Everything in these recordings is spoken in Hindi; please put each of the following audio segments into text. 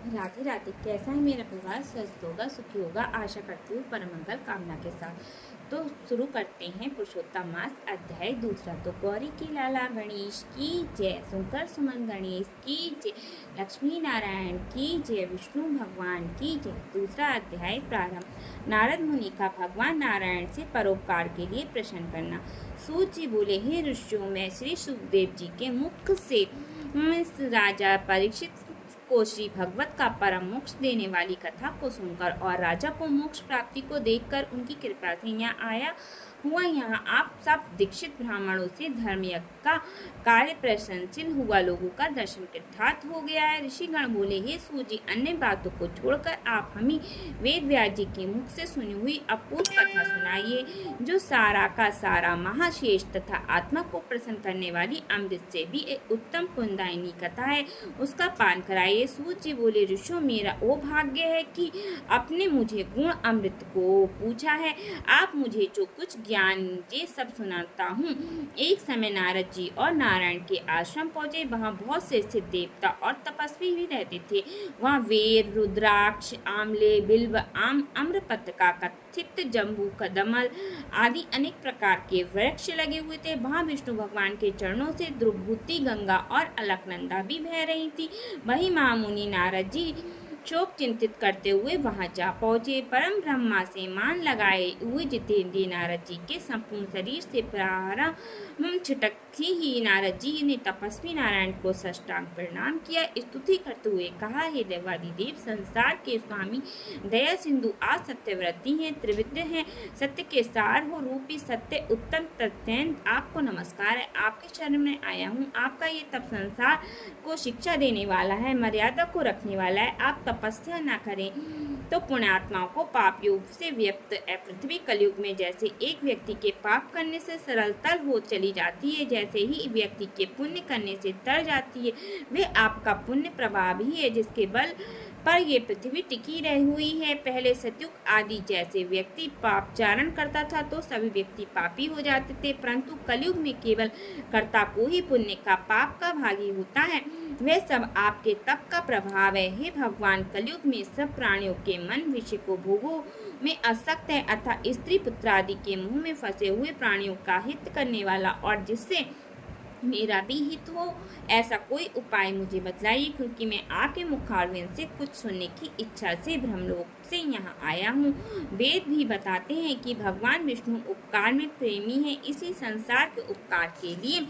राधे राधे। कैसा है मेरा परिवार? स्वस्थ होगा, सुखी होगा, आशा करती हूँ परम मंगल कामना के साथ। तो शुरू करते हैं पुरुषोत्तम मास अध्याय दूसरा। तो गौरी की लाला गणेश की जय, सुंकर सुमन गणेश की जय, लक्ष्मी नारायण की जय, विष्णु भगवान की जय। दूसरा अध्याय प्रारंभ। नारद मुनि का भगवान नारायण से परोपकार के लिए प्रश्न करना। सूत जी बोले, हे ऋषियों, मैं श्री सुखदेव जी के मुख से राजा परीक्षित को श्री भगवत का परम मोक्ष देने वाली कथा को सुनकर और राजा को मोक्ष प्राप्ति को देखकर उनकी कृपा से यहाँ आया हुआ। यहाँ आप सब दीक्षित ब्राह्मणों से धर्मयज्ञ का कार्य प्रशंसित हुआ लोगों का दर्शन कृतार्थ हो गया है। ऋषिगण बोले, हे सूजी, अन्य बातों को छोड़कर आप हमें वेद व्यास जी के मुख से सुनी हुई अपूर्व कथा सुनाइए, जो सारा का सारा महाशेष तथा आत्मा को प्रसन्न करने वाली अमृत से भी एक उत्तम पुण्यदायिनी कथा है, उसका पान कराइए। सूत जी बोले, ऋषियों, मेरा वो भाग्य है कि आपने मुझे गुण अमृत को पूछा है। आप मुझे जो कुछ ज्ञान ये सब सुनाता हूँ। एक समय नारद जी और नारायण के आश्रम पहुंचे। वहाँ बहुत से सिद्ध देवता और तपस्वी भी रहते थे। वहाँ वेद, रुद्राक्ष, आमले, बिल्व, आम्रपत्र का कथित, जम्बू, कदमल आदि अनेक प्रकार के वृक्ष लगे हुए थे। वहाँ विष्णु भगवान के चरणों से द्रुभूति गंगा और अलकनंदा भी बह रही थी। वही महामुनि नारद जी शोक चिंतित करते हुए वहां जा पहुंचे। परम ब्रह्मा से मान लगाए हुए जितेंद्रिय नारद जी के संपूर्ण शरीर से प्रारंभ छिटकती ही नारद जी ने तपस्वी नारायण को साष्टांग प्रणाम किया। स्तुति करते हुए कहा, हे देवादिदेव, संसार के स्वामी, दया सिंधु, आप सत्यव्रती हैं, त्रिविद्य हैं, सत्य के सार हो, रूपी सत्य उत्तम तत्व, आपको नमस्कार है। आपके शरण में आया हूँ। आपका ये तप संसार को शिक्षा देने वाला है, मर्यादा को रखने वाला है। आप तपस्या न करें तो पुण्यात्माओं को पाप योग से व्यक्त है। पृथ्वी कलयुग में जैसे एक व्यक्ति के पाप करने से सरलतर हो चली जाती है, जैसे ही व्यक्ति के पुण्य करने से तर जाती है, वे आपका पुण्य प्रभाव ही है जिसके बल पर ये पृथ्वी टिकी रही हुई है। पहले सतयुग आदि जैसे व्यक्ति पापचारण करता था तो सभी व्यक्ति पापी हो जाते थे, परंतु कलयुग में केवल कर्ता को ही पुण्य का पाप का भागी होता है। वह सब आपके तप का प्रभाव है। हे भगवान, कलयुग में सब प्राणियों के मन विषय को भोगों में आसक्त है, अतः स्त्री पुत्र आदि के मुंह में फंसे हुए प्राणियों का हित करने वाला और जिससे मेरा भी हित हो, ऐसा कोई उपाय मुझे बतलाइए, क्योंकि मैं आपके मुखारविंद से कुछ सुनने की इच्छा से ब्रह्मलोक से यहाँ आया हूँ। वेद भी बताते हैं कि भगवान विष्णु उपकार में प्रेमी है, इसी संसार के उपकार के लिए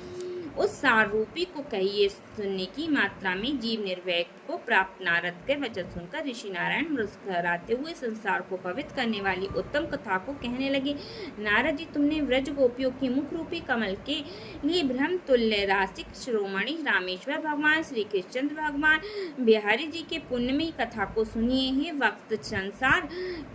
उस सार रूपी को कहिए। सुनने की मात्रा में जीव निर्वैक को प्राप्त। नारद के वचन सुनकर ऋषि नारायण मुस्कुराते हुए संसार को पवित्र करने वाली उत्तम कथा को कहने लगे। नारद जी, तुमने व्रज गोपियों की मुख रूपी कमल के लिए ब्रह्म तुल्य रासिक शिरोमणि रामेश्वर भगवान श्री कृष्णचंद्र भगवान बिहारी जी के पुण्यमयी कथा को सुनिए। हे वक्त, संसार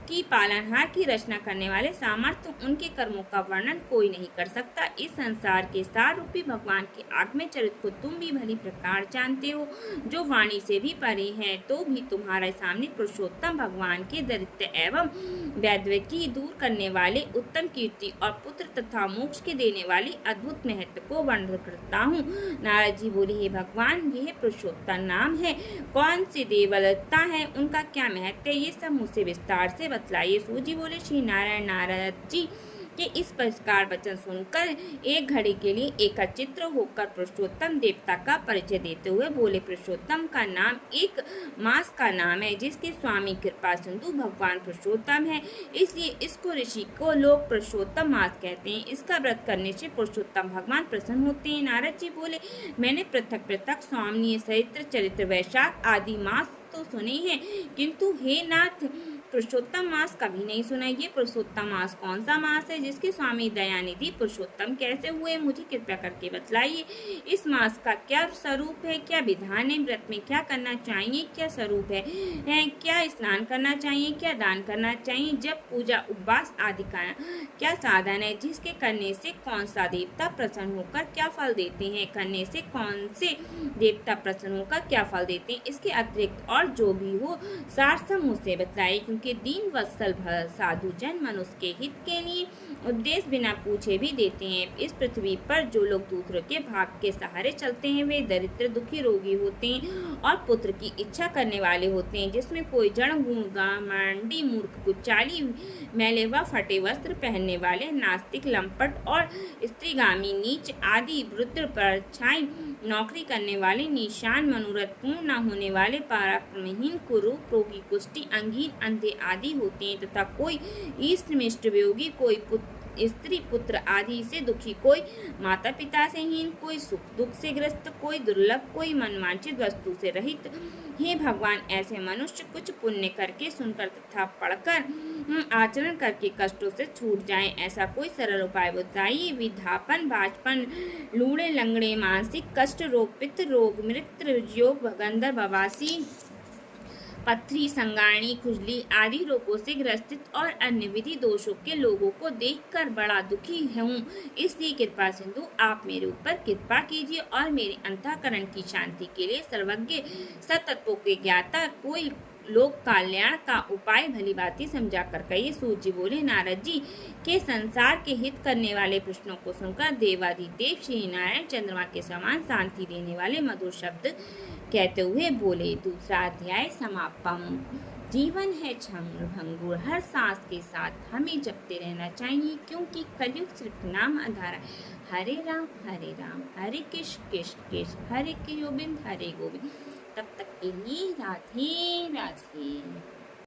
की पालनहार की रचना करने वाले सामर्थ्य, उनके कर्मों का वर्णन कोई नहीं कर सकता। इस संसार के सार रूपी भगवान के आत्म चरित्र को तुम भी भली प्रकार जानते हो, जो वाणी से भी परे हैं, तो भी तुम्हारे सामने पुरुषोत्तम भगवान के दरिद्र एवं वैद्यकी दूर करने वाले, उत्तम कीर्ति और पुत्र तथा मोक्ष के देने वाली अद्भुत महत्व को वर्णन करता हूँ। नारद जी बोले, हे भगवान, यह पुरुषोत्तम नाम है, कौन सी देवलता है, उनका क्या महत्व है, ये सब मुझसे विस्तार से बतलाइए। सूजी बोले, श्री नारायण नारद जी के इस प्रकार वचन सुनकर एक घड़ी के लिए एकचित्र होकर पुरुषोत्तम देवता का परिचय देते हुए बोले, पुरुषोत्तम का नाम एक मास का नाम है, जिसके स्वामी कृपा सिंधु भगवान पुरुषोत्तम है, इसलिए इसको ऋषि को लोग पुरुषोत्तम मास कहते हैं। इसका व्रत करने से पुरुषोत्तम भगवान प्रसन्न होते हैं। नारद जी बोले, मैंने पृथक पृथक स्वामी, सहित्र, चरित्र, वैशाख आदि मास तो सुने हैं, किंतु हे नाथ, पुरुषोत्तम मास कभी नहीं सुना। ये पुरुषोत्तम मास कौन सा मास है, जिसके स्वामी दयानिधि पुरुषोत्तम कैसे हुए, मुझे कृपया करके बतलाइए। इस मास का क्या स्वरूप है, क्या विधान है, व्रत में क्या करना चाहिए, क्या स्वरूप है, क्या स्नान करना चाहिए, क्या दान करना चाहिए, जब पूजा उपवास आदि का क्या साधन है, जिसके करने से कौन सा देवता प्रसन्न होकर क्या फल देते हैं, करने से कौन से देवता प्रसन्न होकर क्या फल देते हैं, इसके अतिरिक्त और जो भी हो सार सब मुझसे बतलाइए, उनके दीन वत्सल साधु जन मनुष्य के हित के लिए उपदेश बिना पूछे भी देते हैं। इस पृथ्वी पर जो लोग दूसरों के भाग के सहारे चलते हैं वे दरिद्र, दुखी, रोगी होते हैं और पुत्र की इच्छा करने वाले होते हैं। जिसमें कोई जड़, गुण, घमंडी, मूर्ख, कुचाली, मैले व फटे वस्त्र पहनने वाले, नास्तिक, लंपट और स्त्रीगामी, नीच आदि, वृद्ध, परछाई नौकरी करने वाले, निशान, मनोरथ पूर्ण न होने वाले, पराक्रमहीन, कुरूप, रोगी, कुष्ठी, अंगहीन, अंधे आदि होते हैं। तथा कोई इष्ट मिष्ट वियोगी, कोई स्त्री पुत्र आदि से दुखी, कोई माता पिता से हीन, कोई सुख दुख से ग्रस्त, कोई दुर्लभ, कोई मनवांछित वस्तु से रहित। हे भगवान, ऐसे मनुष्य कुछ पुण्य करके, सुनकर तथा पढ़कर, आचरण करके कष्टों से छूट जाएं। ऐसा कोई सरल उपाय बताइए। विधापन, बाजपन, लूड़े, लंगड़े, मानसिक कष्ट, रोग, पित्त रोग, मृत्यु योग, भगंदर, बवासी, पथरी, संगाणी, खुजली आदि रोगों से ग्रसित और अन्य विधि दोषों के लोगों को देखकर बड़ा दुखी हूँ। इसलिए कृपा सिंधु आप मेरे ऊपर कृपा कीजिए और मेरे अंतःकरण की शांति के लिए सर्वज्ञ सतत्वों के ज्ञाता कोई लोक कल्याण का उपाय भली भांति समझा कर कहिए। सूत जी बोले, नारद जी के संसार के हित करने वाले प्रश्नों को सुनकर देवाधिदेव श्री नारायण चंद्रमा के समान शांति देने वाले मधुर शब्द कहते हुए बोले। दूसरा अध्याय समापन। जीवन है क्षण भंगुर, हर सांस के साथ हमें जपते रहना चाहिए, क्योंकि कलयुग सिर्फ नाम आधार है। हरे राम हरे कृष्ण कृष्ण कृष्ण हरे गोविंद हरे गोविंद। तब तक के लिए राधे राधे।